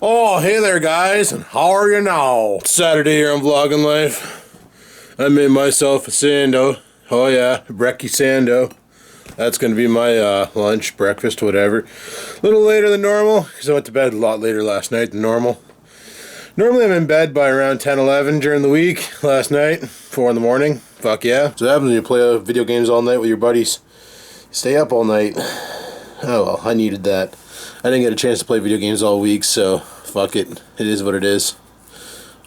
Oh, hey there, guys, and how are you now? Saturday here on Vlogging Life. I made myself a sando. Oh yeah, brekkie sando. That's gonna be my lunch, breakfast, whatever. A little later than normal, because I went to bed a lot later last night than normal. Normally I'm in bed by around 10, 11 during the week. Last night, 4 in the morning. Fuck yeah. So what happens when you play video games all night with your buddies? You stay up all night. Oh well, I needed that. I didn't get a chance to play video games all week, so fuck it. It is what it is.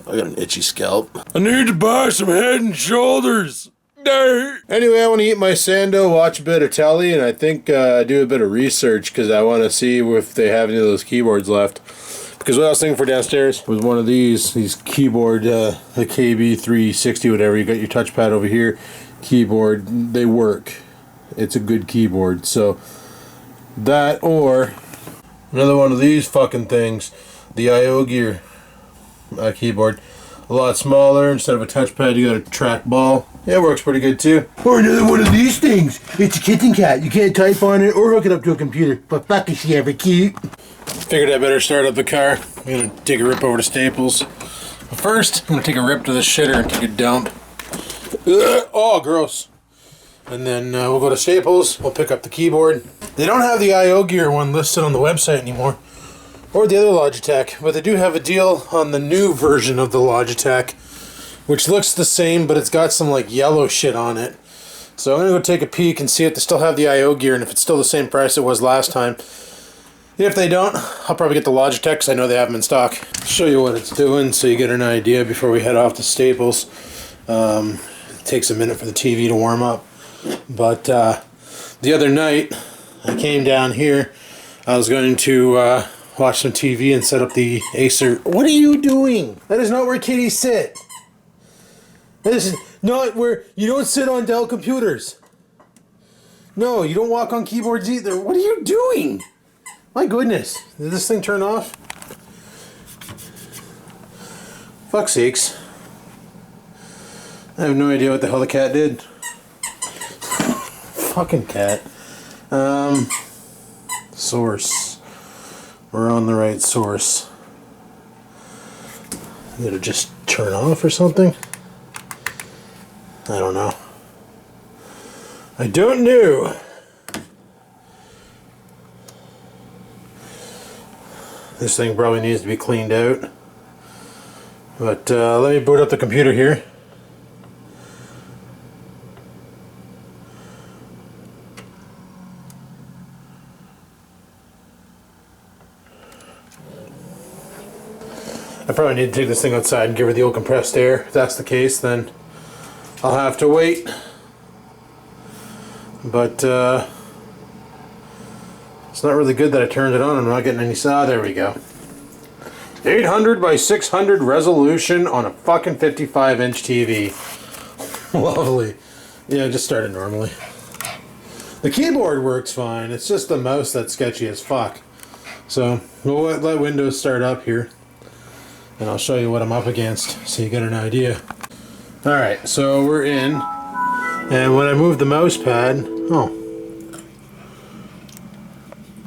I got an itchy scalp. I need to buy some Head and Shoulders. Anyway, I want to eat my sando, watch a bit of telly, and I think do a bit of research because I want to see if they have any of those keyboards left. Because what I was thinking for downstairs was one of these keyboard, the KB360, whatever. You got your touchpad over here, keyboard. They work. It's a good keyboard. So that or another one of these fucking things, the IO Gear keyboard. A lot smaller. Instead of a touchpad, you got a trackball. Yeah, it works pretty good too. Or another one of these things. It's a kitten cat. You can't type on it or hook it up to a computer. But fuck, is she ever cute? Figured I better start up the car. I'm gonna take a rip over to Staples. But first, I'm gonna take a rip to the shitter and take a dump. Oh, gross. And then we'll go to Staples. We'll pick up the keyboard. They don't have the IO Gear one listed on the website anymore. Or the other Logitech, but they do have a deal on the new version of the Logitech, which looks the same, but it's got some like yellow shit on it. So I'm gonna go take a peek and see if they still have the IO Gear and if it's still the same price it was last time. If they don't, I'll probably get the Logitech because I know they have them in stock. I'll show you what it's doing so you get an idea before we head off to Staples. It takes a minute for the TV to warm up. But the other night, I came down here. I was going to watch some TV and set up the Acer. What are you doing? That is not where kitties sit. This is not where you don't sit on Dell computers. No, you don't walk on keyboards either. What are you doing? My goodness. Did this thing turn off? Fuck's sakes. I have no idea what the hell the cat did. Fucking cat. Source. We're on the right source. Did it just turn off or something? I don't know. I don't know. This thing probably needs to be cleaned out. But let me boot up the computer here. I probably need to take this thing outside and give her the old compressed air. If that's the case, then I'll have to wait. But it's not really good that I turned it on. I'm not getting any sound. There we go. 800 by 600 resolution on a fucking 55-inch TV. Lovely. Yeah, just started normally. The keyboard works fine. It's just the mouse that's sketchy as fuck. So we'll let Windows start up here. And I'll show you what I'm up against so you get an idea. Alright, so we're in. And when I move the mouse pad... Oh.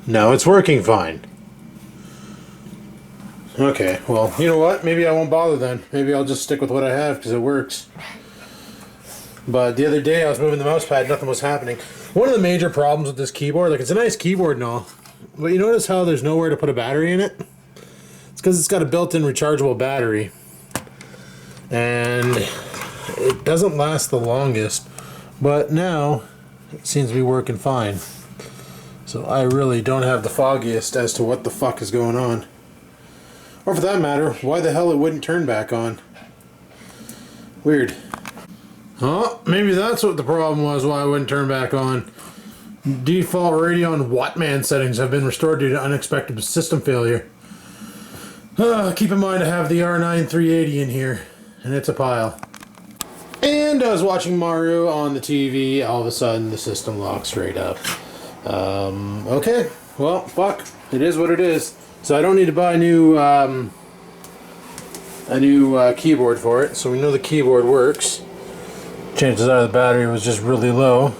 No, it's working fine. Okay, well, you know what? Maybe I won't bother then. Maybe I'll just stick with what I have because it works. But the other day I was moving the mouse pad, nothing was happening. One of the major problems with this keyboard, like it's a nice keyboard and all, but you notice how there's nowhere to put a battery in it? Because it's got a built-in rechargeable battery and it doesn't last the longest, but now it seems to be working fine. So I really don't have the foggiest as to what the fuck is going on, or for that matter why the hell it wouldn't turn back on. Weird. Oh, maybe that's what the problem was, why it wouldn't turn back on. Default Radeon Wattman settings have been restored due to unexpected system failure. Keep in mind I have the R9 380 in here, and it's a pile. And I was watching Mario on the TV, all of a sudden the system locks straight up. Okay, well, fuck, it is what it is. So I don't need to buy a new keyboard for it, so we know the keyboard works. Chances are the battery was just really low.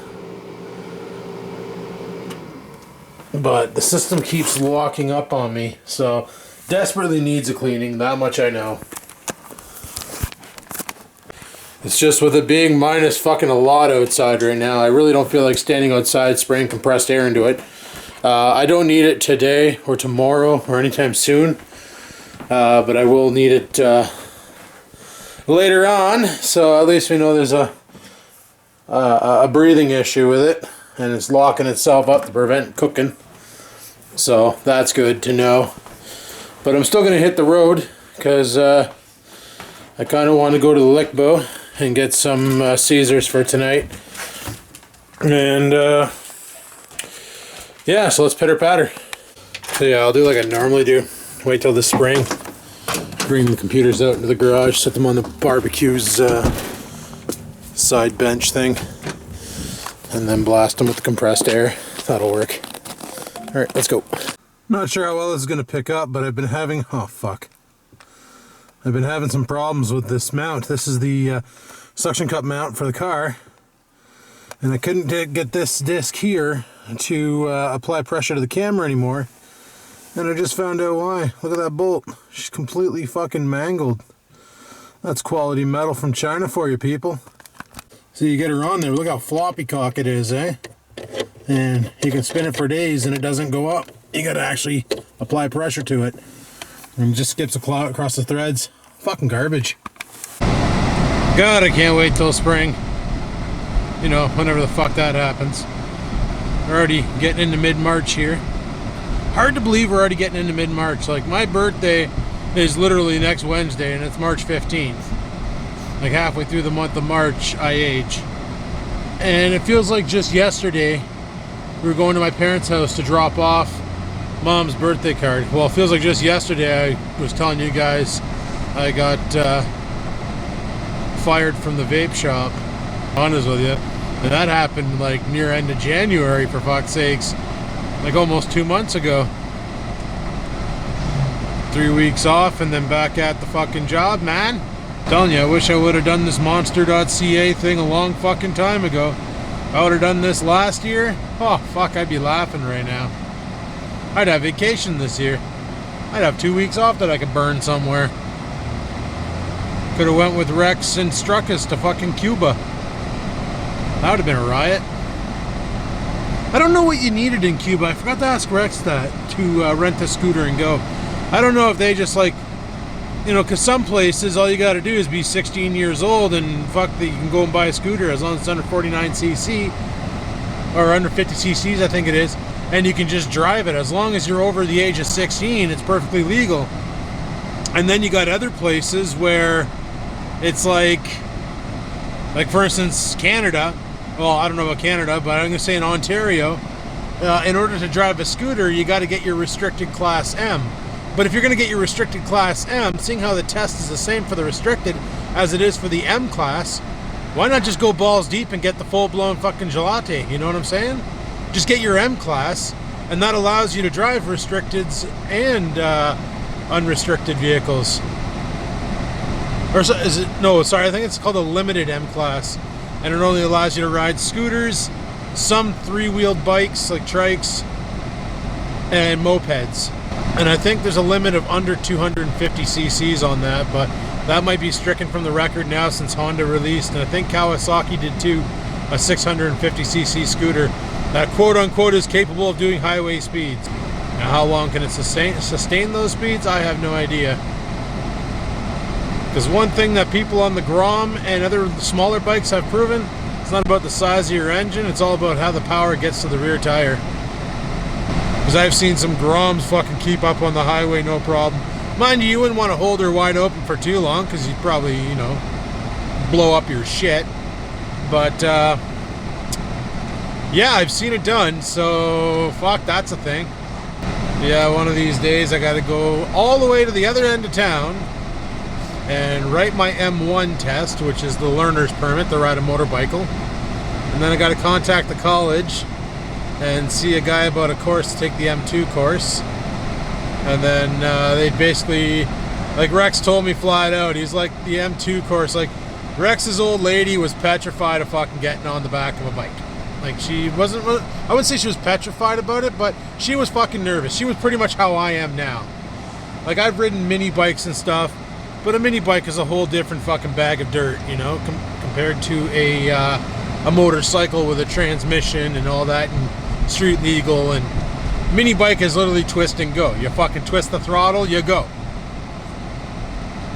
But the system keeps locking up on me, so Desperately needs a cleaning, that much I know. It's just with it being minus fucking a lot outside right now, I really don't feel like standing outside spraying compressed air into it. I don't need it today or tomorrow or anytime soon, but I will need it later on, so at least we know there's a breathing issue with it, and it's locking itself up to prevent cooking. So that's good to know. But I'm still going to hit the road because I kind of want to go to the lick bow and get some Caesars for tonight. And yeah, so let's pitter patter. So yeah, I'll do like I normally do. Wait till this spring. Bring the computers out into the garage, set them on the barbecue's side bench thing, and then blast them with the compressed air. That'll work. Alright, let's go. Not sure how well this is going to pick up, but I've been having... oh, fuck. I've been having some problems with this mount. This is the suction cup mount for the car. And I couldn't get this disc here to apply pressure to the camera anymore. And I just found out why. Look at that bolt. She's completely fucking mangled. That's quality metal from China for you, people. So you get her on there. Look how floppy cock it is, eh? And you can spin it for days and it doesn't go up. You gotta actually apply pressure to it. And it just skips a claw across the threads. Fucking garbage. God, I can't wait till spring. You know, whenever the fuck that happens. We're already getting into mid-March here. Hard to believe we're already getting into mid-March. Like, my birthday is literally next Wednesday, and it's March 15th. Like, halfway through the month of March, I age. And it feels like just yesterday, we were going to my parents' house to drop off Mom's birthday card. Well, it feels like just yesterday I was telling you guys I got fired from the vape shop. Honest with you. And that happened, like, near end of January, for fuck's sakes. Like almost 2 months ago. 3 weeks off and then back at the fucking job, man. I'm telling you, I wish I would have done this monster.ca thing a long fucking time ago. If I would have done this last year, oh fuck, I'd be laughing right now. I'd have vacation this year. I'd have 2 weeks off that I could burn somewhere. Could have went with Rex and Struckus to fucking Cuba. That would have been a riot. I don't know what you needed in Cuba. I forgot to ask Rex that, to rent a scooter and go. I don't know if they just, like, you know, because some places all you got to do is be 16 years old and fuck that you can go and buy a scooter as long as it's under 49cc or under 50cc's, I think it is, and you can just drive it. As long as you're over the age of 16, it's perfectly legal. And then you got other places where it's like for instance, Canada. Well, I don't know about Canada, but I'm going to say in Ontario, in order to drive a scooter, you got to get your restricted Class M. But if you're going to get your restricted Class M, seeing how the test is the same for the restricted as it is for the M class, why not just go balls deep and get the full-blown fucking gelati? You know what I'm saying? Just get your M class, and that allows you to drive restricteds and unrestricted vehicles. Or is it? No, sorry, I think it's called a limited M class. And it only allows you to ride scooters, some three-wheeled bikes like trikes, and mopeds. And I think there's a limit of under 250 cc's on that, but that might be stricken from the record now since Honda released, and I think Kawasaki did too, a 650cc scooter that quote-unquote is capable of doing highway speeds. Now, how long can it sustain those speeds? I have no idea. Because one thing that people on the Grom and other smaller bikes have proven, it's not about the size of your engine, it's all about how the power gets to the rear tire. Because I've seen some Groms fucking keep up on the highway, no problem. Mind you wouldn't want to hold her wide open for too long, because you'd probably, you know, blow up your shit. But, yeah, I've seen it done, so fuck, that's a thing. Yeah, one of these days I gotta go all the way to the other end of town and write my M1 test, which is the learner's permit to ride a motorcycle. And then I got to contact the college and see a guy about a course to take the M2 course. And then they basically, like Rex told me flat out, he's like, the M2 course, like Rex's old lady was petrified of fucking getting on the back of a bike. Like she wasn't, I wouldn't say she was petrified about it, but she was fucking nervous. She was pretty much how I am now. Like, I've ridden mini bikes and stuff, but a mini bike is a whole different fucking bag of dirt, you know, compared to a motorcycle with a transmission and all that, and street legal. And mini bike is literally twist and go. You fucking twist the throttle, you go.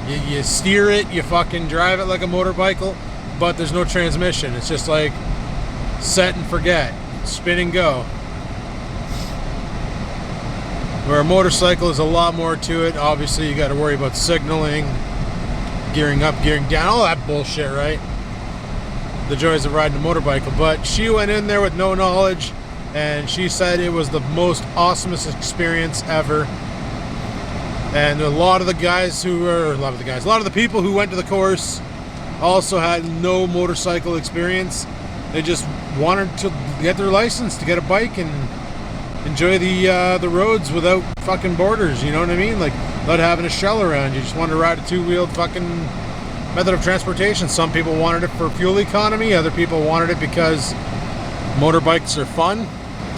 You steer it, you fucking drive it like a motorcycle, but there's no transmission. It's just like set and forget, spin and go. Where a motorcycle is a lot more to it. Obviously, you got to worry about signaling, gearing up, gearing down, all that bullshit, right? The joys of riding a motorbike. But she went in there with no knowledge, and she said it was the most awesomest experience ever. And a lot of the people who went to the course also had no motorcycle experience. They just wanted to get their license to get a bike and enjoy the roads without fucking borders, you know what I mean? Like, without having a shell around. You just want to ride a two-wheeled fucking method of transportation. Some people wanted it for fuel economy, other people wanted it because motorbikes are fun.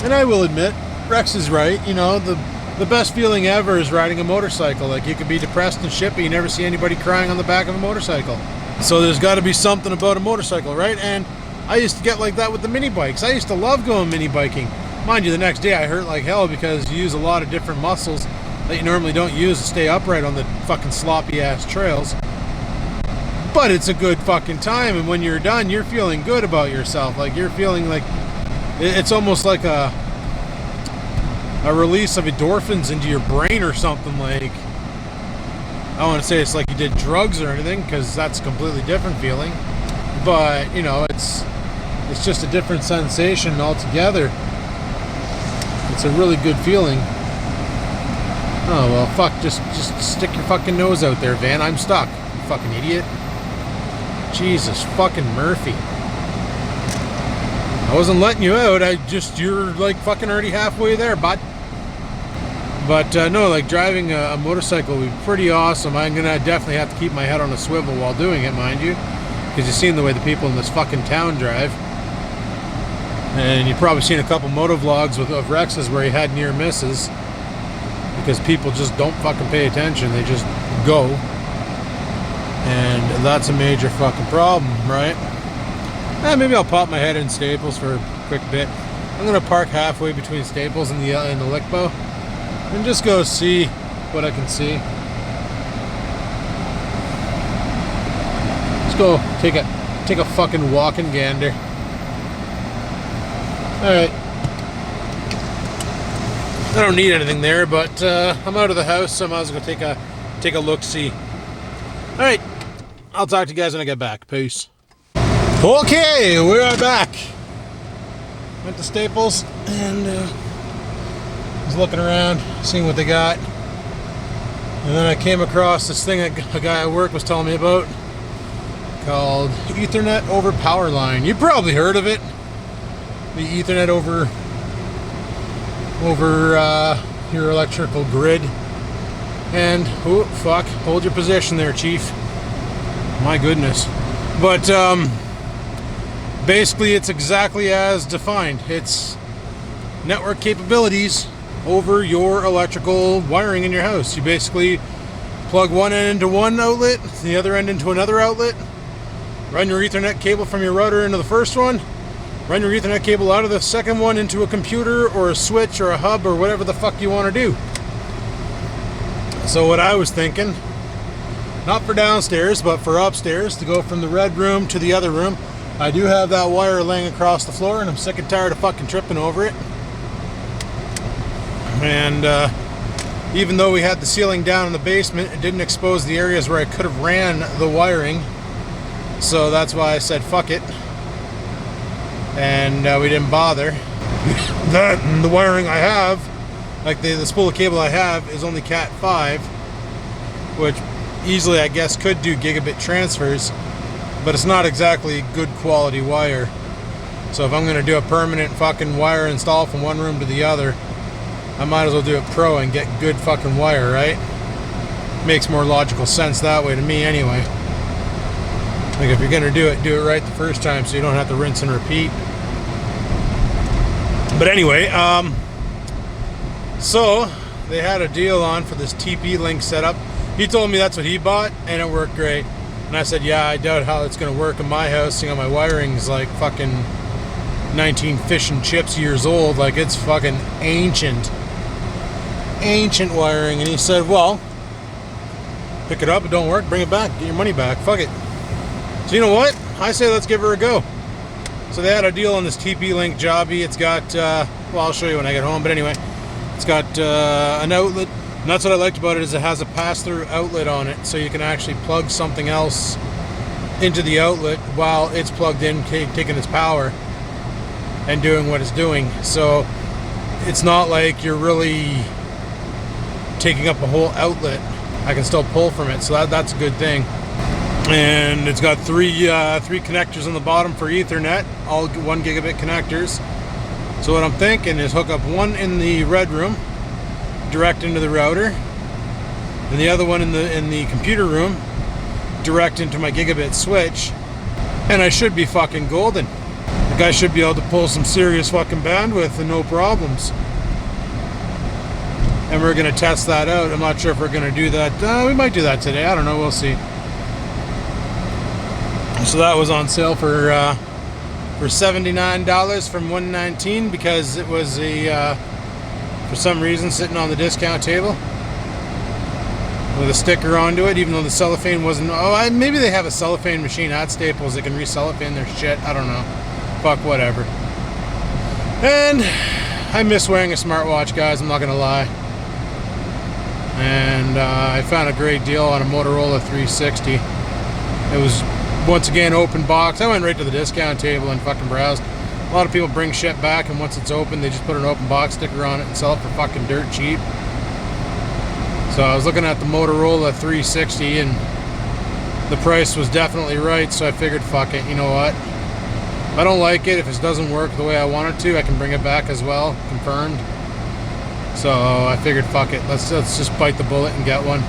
And I will admit, Rex is right, you know, the best feeling ever is riding a motorcycle. Like, you could be depressed and shit, but you never see anybody crying on the back of a motorcycle. So there's got to be something about a motorcycle, right? And I used to get like that with the mini bikes. I used to love going mini biking. Mind you, the next day I hurt like hell because you use a lot of different muscles that you normally don't use to stay upright on the fucking sloppy ass trails. But it's a good fucking time, and when you're done, you're feeling good about yourself. Like, you're feeling like it's almost like a release of endorphins into your brain or something. Like, I don't want to say it's like you did drugs or anything, because that's a completely different feeling. But, you know, it's just a different sensation altogether. It's a really good feeling. Oh, well, fuck, just stick your fucking nose out there, Van. I'm stuck, you fucking idiot. Jesus fucking Murphy. I wasn't letting you out, you're like fucking already halfway there, bud. But no, like, driving a motorcycle would be pretty awesome. I'm gonna definitely have to keep my head on a swivel while doing it, mind you, because you've seen the way the people in this fucking town drive. And you've probably seen a couple moto vlogs of Rex's where he had near misses because people just don't fucking pay attention. They just go. And that's a major fucking problem, right? Maybe I'll pop my head in Staples for a quick bit. I'm going to park halfway between Staples and the Lickbo and just go see what I can see. Let's go take a fucking walking gander. Alright. I don't need anything there, but I'm out of the house, so I might as well go take a look-see. Alright. I'll talk to you guys when I get back. Peace. Okay, we are back. Went to Staples and was looking around, seeing what they got. And then I came across this thing that a guy at work was telling me about called Ethernet over power line. You probably heard of it. The Ethernet over your electrical grid. And oh fuck, hold your position there, Chief. My goodness. But basically it's exactly as defined. It's network capabilities over your electrical wiring in your house. You basically plug one end into one outlet, the other end into another outlet, run your Ethernet cable from your router into the first one, run your Ethernet cable out of the second one into a computer or a switch or a hub or whatever the fuck you want to do. So what I was thinking, not for downstairs, but for upstairs, to go from the red room to the other room. I do have that wire laying across the floor, and I'm sick and tired of fucking tripping over it. And even though we had the ceiling down in the basement, it didn't expose the areas where I could have ran the wiring. So that's why I said fuck it. And we didn't bother. That and the wiring I have, like the spool of cable I have, is only Cat 5, which easily I guess could do gigabit transfers, but it's not exactly good quality wire. So if I'm going to do a permanent fucking wire install from one room to the other, I might as well do it pro and get good fucking wire, right? Makes more logical sense that way to me anyway. Like, if you're going to do it right the first time so you don't have to rinse and repeat. But anyway, so they had a deal on for this TP-Link setup. He told me that's what he bought, and it worked great. And I said, yeah, I doubt how it's going to work in my house. You know, my wiring's like fucking 19 fish and chips years old. Like, it's fucking ancient wiring. And he said, well, pick it up, it don't work, bring it back, get your money back, fuck it. So you know what? I say let's give her a go. So they had a deal on this TP-Link jobby. It's got, well, I'll show you when I get home, but anyway, it's got an outlet. And that's what I liked about it, is it has a pass-through outlet on it, so you can actually plug something else into the outlet while it's plugged in, taking its power and doing what it's doing. So it's not like you're really taking up a whole outlet. I can still pull from it, so that's a good thing. And it's got three connectors on the bottom for Ethernet, all 1 gigabit connectors. So what I'm thinking is hook up one in the red room, direct into the router, and the other one in the computer room, direct into my gigabit switch, and I should be fucking golden. The guy should be able to pull some serious fucking bandwidth and no problems. And we're gonna test that out. I'm not sure if we're gonna do that. We might do that today. I don't know. We'll see. So that was on sale for $79 from $119 because it was for some reason sitting on the discount table with a sticker onto it, even though the cellophane wasn't. Oh, maybe they have a cellophane machine at Staples that can re-cellophane their shit. I don't know. Fuck, whatever. And I miss wearing a smartwatch, guys. I'm not gonna lie. And I found a great deal on a Motorola 360. It was once again open box. I went right to the discount table and fucking browsed. A lot of people bring shit back, and once it's open, they just put an open box sticker on it and sell it for fucking dirt cheap. So I was looking at the Motorola 360, and the price was definitely right, so I figured, fuck it, you know what? If I don't like it, if it doesn't work the way I want it to, I can bring it back as well, confirmed. So I figured, fuck it, let's just bite the bullet and get one.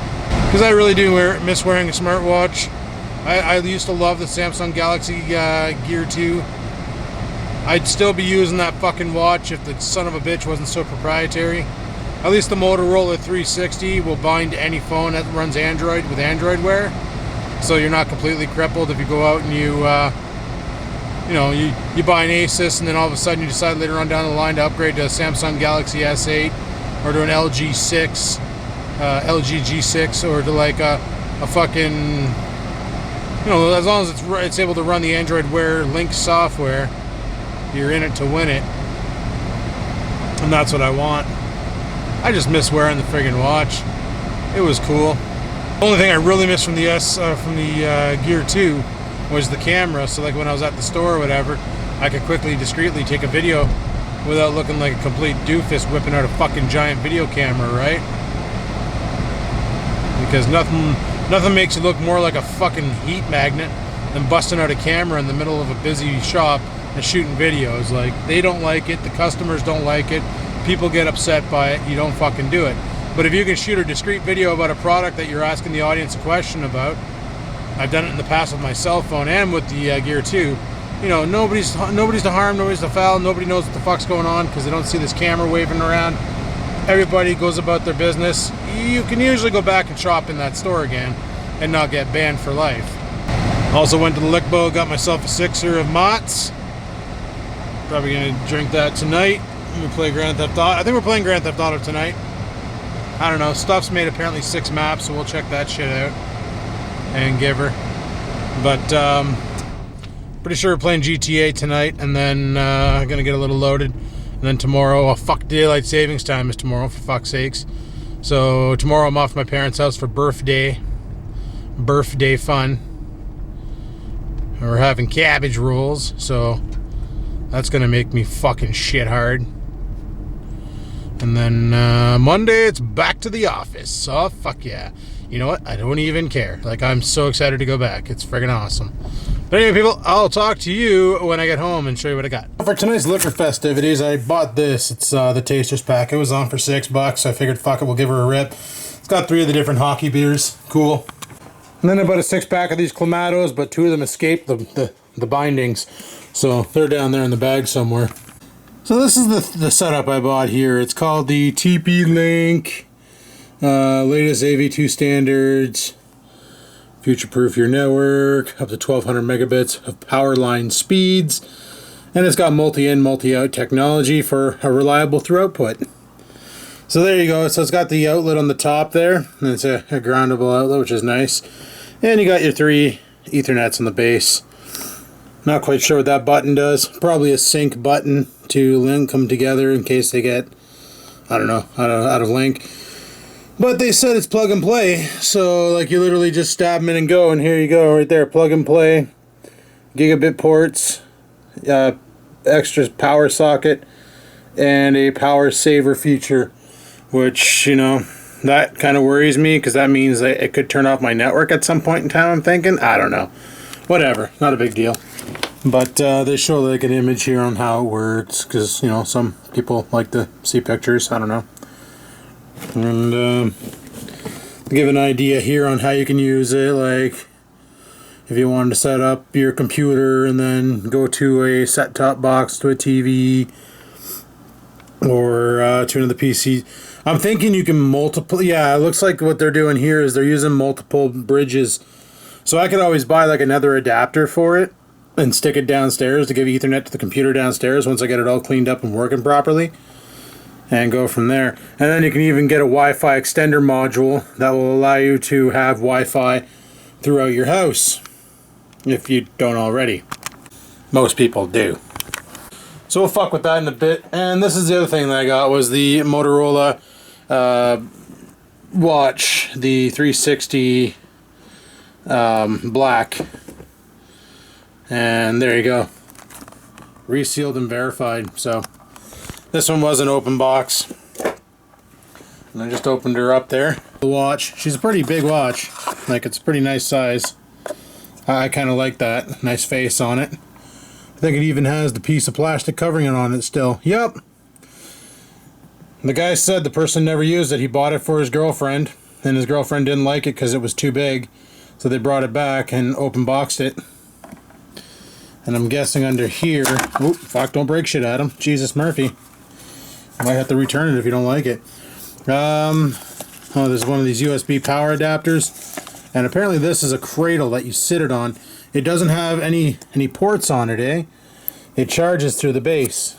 Because I really do miss wearing a smartwatch. I used to love the Samsung Galaxy Gear 2. I'd still be using that fucking watch if the son of a bitch wasn't so proprietary. At least the Motorola 360 will bind to any phone that runs Android with Android Wear. So you're not completely crippled if you go out and you buy an Asus and then all of a sudden you decide later on down the line to upgrade to a Samsung Galaxy S8 or to an LG 6, LG G6, or to like a fucking, as long as it's able to run the Android Wear Link software, you're in it to win it. And that's what I want. I just miss wearing the friggin' watch. It was cool. The only thing I really missed from the Gear 2 was the camera. So like when I was at the store or whatever, I could quickly, discreetly take a video without looking like a complete doofus whipping out a fucking giant video camera, right? Because nothing makes you look more like a fucking heat magnet than busting out a camera in the middle of a busy shop and shooting videos. Like, they don't like it, the customers don't like it, people get upset by it, you don't fucking do it. But if you can shoot a discrete video about a product that you're asking the audience a question about, I've done it in the past with my cell phone and with the Gear 2, nobody's to harm, nobody's to foul, nobody knows what the fuck's going on because they don't see this camera waving around. Everybody goes about their business. You can usually go back and shop in that store again and not get banned for life. Also went to the Lick Bowl, got myself a 6er of Mott's. Probably gonna drink that tonight. We play Grand Theft Auto. I think we're playing Grand Theft Auto tonight. I don't know. Stuff's made apparently 6 maps, so we'll check that shit out and give her. But pretty sure we're playing GTA tonight, and then gonna get a little loaded. And then tomorrow, fuck, daylight savings time is tomorrow, for fuck's sakes. So tomorrow I'm off to my parents' house for birthday fun. We're having cabbage rolls, so that's gonna make me fucking shit hard. And then Monday it's back to the office. Oh, fuck yeah. You know what? I don't even care. Like, I'm so excited to go back. It's friggin' awesome. But anyway, people, I'll talk to you when I get home and show you what I got. For tonight's liquor festivities, I bought this. It's the Tasters pack. It was on for $6, so I figured, fuck it, we'll give her a rip. It's got 3 of the different hockey beers. Cool. And then I bought a 6-pack of these Clamatos, but 2 of them escaped the bindings. So they're down there in the bag somewhere. So this is the setup I bought here. It's called the TP-Link Latest AV2 standards. Future-proof your network. Up to 1200 megabits of power line speeds. And it's got multi-in, multi-out technology for a reliable through output. So there you go. So it's got the outlet on the top there. And it's a groundable outlet, which is nice. And you got your 3 Ethernets on the base. Not quite sure what that button does. Probably a sync button to link them together in case they get, I don't know, out of link. But they said it's plug and play. So like you literally just stab them in and go. And here you go right there. Plug and play. Gigabit ports. Extra power socket. And a power saver feature. Which, you know, that kind of worries me because that means that it could turn off my network at some point in time, I'm thinking. I don't know. Whatever. Not a big deal. But they show like an image here on how it works because, you know, some people like to see pictures. I don't know. And give an idea here on how you can use it. Like if you wanted to set up your computer and then go to a set-top box to a TV or to another PC. I'm thinking you can multiple. Yeah, it looks like what they're doing here is they're using multiple bridges. So I could always buy like another adapter for it and stick it downstairs to give Ethernet to the computer downstairs once I get it all cleaned up and working properly. And go from there. And then you can even get a Wi-Fi extender module that will allow you to have Wi-Fi throughout your house. If you don't already. Most people do. So we'll fuck with that in a bit. And this is the other thing that I got was the Motorola watch. The 360 black. And there you go. Resealed and verified. So this one was an open box. And I just opened her up there. The watch. She's a pretty big watch. Like it's a pretty nice size. I kind of like that. Nice face on it. I think it even has the piece of plastic covering it on it still. Yep. The guy said the person never used it. He bought it for his girlfriend. And his girlfriend didn't like it because it was too big. So they brought it back and open boxed it. And I'm guessing under here... Oop, fuck, don't break shit, Adam. Jesus Murphy. I might have to return it if you don't like it. Oh, there's one of these USB power adapters. And apparently this is a cradle that you sit it on. It doesn't have any ports on it, eh? It charges through the base.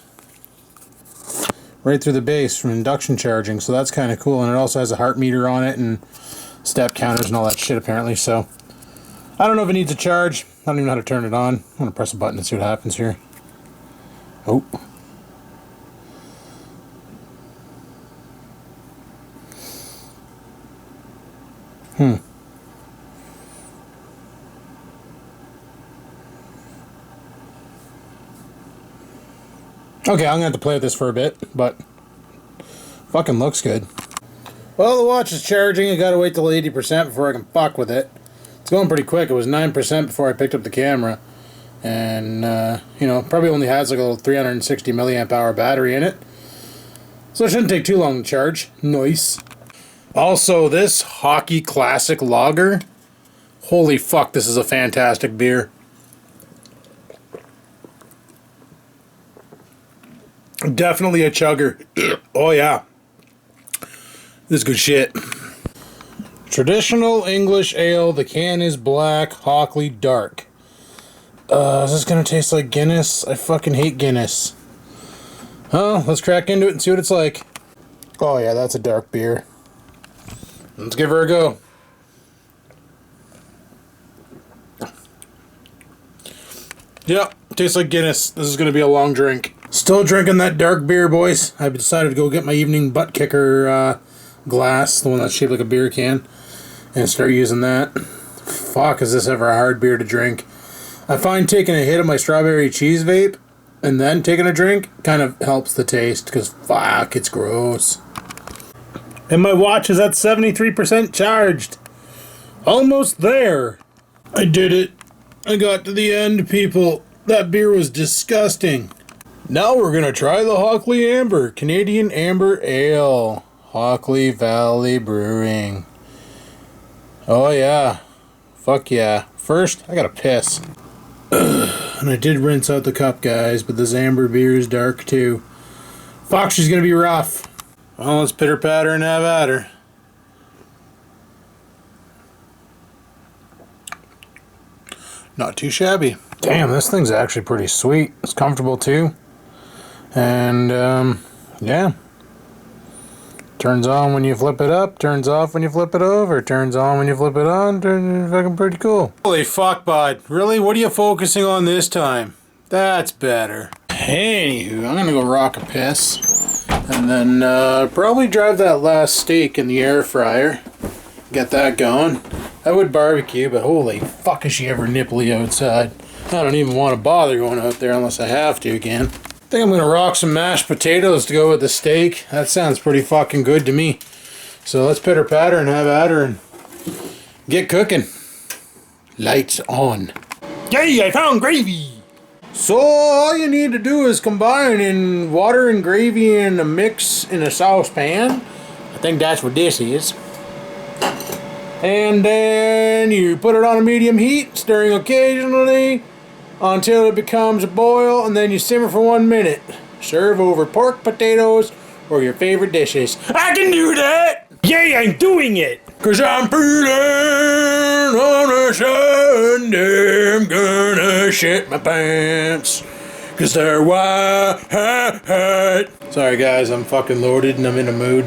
Right through the base from induction charging. So that's kind of cool. And it also has a heart meter on it and step counters and all that shit apparently. So I don't know if it needs a charge. I don't even know how to turn it on. I'm going to press a button and see what happens here. Oh. Okay, I'm going to have to play with this for a bit, but fucking looks good. Well, the watch is charging. I got to wait till 80% before I can fuck with it. It's going pretty quick. It was 9% before I picked up the camera. And, you know, probably only has like a little 360 milliamp hour battery in it. So it shouldn't take too long to charge. Nice. Also, this Hockey Classic Lager. Holy fuck, this is a fantastic beer. Definitely a chugger. Oh yeah. This is good shit. Traditional English ale. The can is black. Hockley dark. Is this gonna taste like Guinness? I fucking hate Guinness. Well, let's crack into it and see what it's like. Oh yeah, that's a dark beer. Let's give her a go. Yep, tastes like Guinness. This is gonna be a long drink. Still drinking that dark beer, boys. I've decided to go get my evening butt kicker glass, the one that's shaped like a beer can, and start using that. Fuck, is this ever a hard beer to drink? I find taking a hit of my strawberry cheese vape and then taking a drink kind of helps the taste, because fuck, it's gross. And my watch is at 73% charged. Almost there. I did it. I got to the end, people. That beer was disgusting. Now we're going to try the Hockley Amber, Canadian Amber Ale. Hockley Valley Brewing. Oh yeah. Fuck yeah. First, I gotta piss. And I did rinse out the cup, guys, but this amber beer is dark too. Fuck, she's gonna be rough. Well, let's pitter patter and have at her. Not too shabby. Damn, this thing's actually pretty sweet. It's comfortable too. And yeah. Turns on when you flip it up, turns off when you flip it over, turns on when you flip it on, fucking pretty cool. Holy fuck, bud. Really? What are you focusing on this time? That's better. Anywho, I'm gonna go rock a piss. And then probably drive that last steak in the air fryer. Get that going. I would barbecue, but holy fuck is she ever nipply outside. I don't even want to bother going out there unless I have to again. I think I'm going to rock some mashed potatoes to go with the steak. That sounds pretty fucking good to me. So let's pitter patter and have at her and get cooking. Lights on. Yay, I found gravy! So all you need to do is combine in water and gravy in a mix in a saucepan. I think that's what this is. And then you put it on a medium heat, stirring occasionally until it becomes a boil, and then you simmer for 1 minute. Serve over pork, potatoes, or your favorite dishes. I can do that! Yay, I'm doing it! 'Cause I'm feeling on a Sunday, I'm gonna shit my pants. 'Cause they're white. Sorry guys, I'm fucking loaded and I'm in a mood.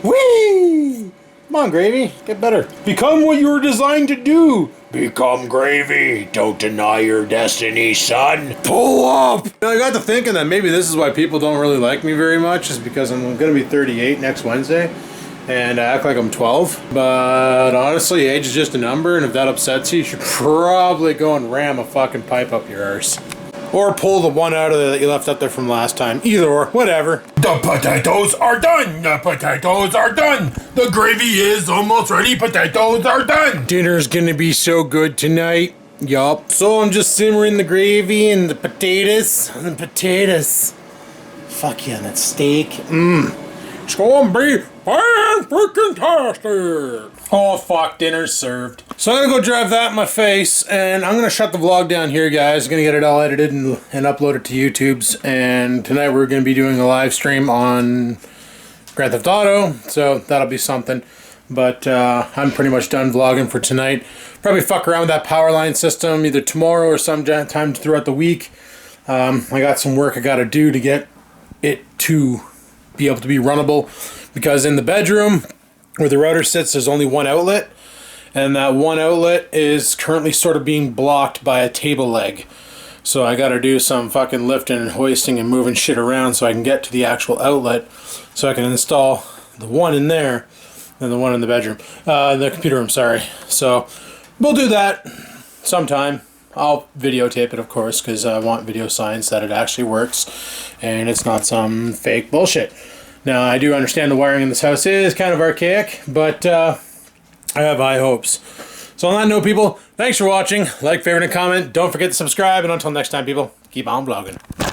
Whee! Come on, Gravy. Get better. Become what you were designed to do. Become Gravy. Don't deny your destiny, son. Pull up! I got to thinking that maybe this is why people don't really like me very much, is because I'm going to be 38 next Wednesday, and I act like I'm 12. But honestly, age is just a number, and if that upsets you, you should probably go and ram a fucking pipe up your arse. Or pull the one out of there that you left up there from last time. Either or, whatever. The potatoes are done! The potatoes are done! The gravy is almost ready. Potatoes are done! Dinner's gonna be so good tonight. Yup. So I'm just simmering the gravy and the potatoes. And the potatoes. Fuck yeah, that steak. It's gonna be fan-freaking-tastic! Oh fuck, dinner's served. So I'm gonna go drive that in my face, and I'm gonna shut the vlog down here, guys. I'm gonna get it all edited and upload it to YouTube's, and tonight we're gonna be doing a live stream on Grand Theft Auto, so that'll be something. But I'm pretty much done vlogging for tonight. Probably fuck around with that power line system either tomorrow or sometime throughout the week. I got some work I gotta do to get it to be able to be runnable, because in the bedroom where the router sits, there's only one outlet, and that one outlet is currently sort of being blocked by a table leg. So I gotta do some fucking lifting and hoisting and moving shit around so I can get to the actual outlet, so I can install the one in there and the one in the bedroom, the computer room, sorry. So we'll do that sometime. I'll videotape it, of course, because I want video signs that it actually works and it's not some fake bullshit. Now, I do understand the wiring in this house is kind of archaic, but I have high hopes. So on that note, people, thanks for watching. Like, favorite, and comment. Don't forget to subscribe, and until next time, people, keep on vlogging.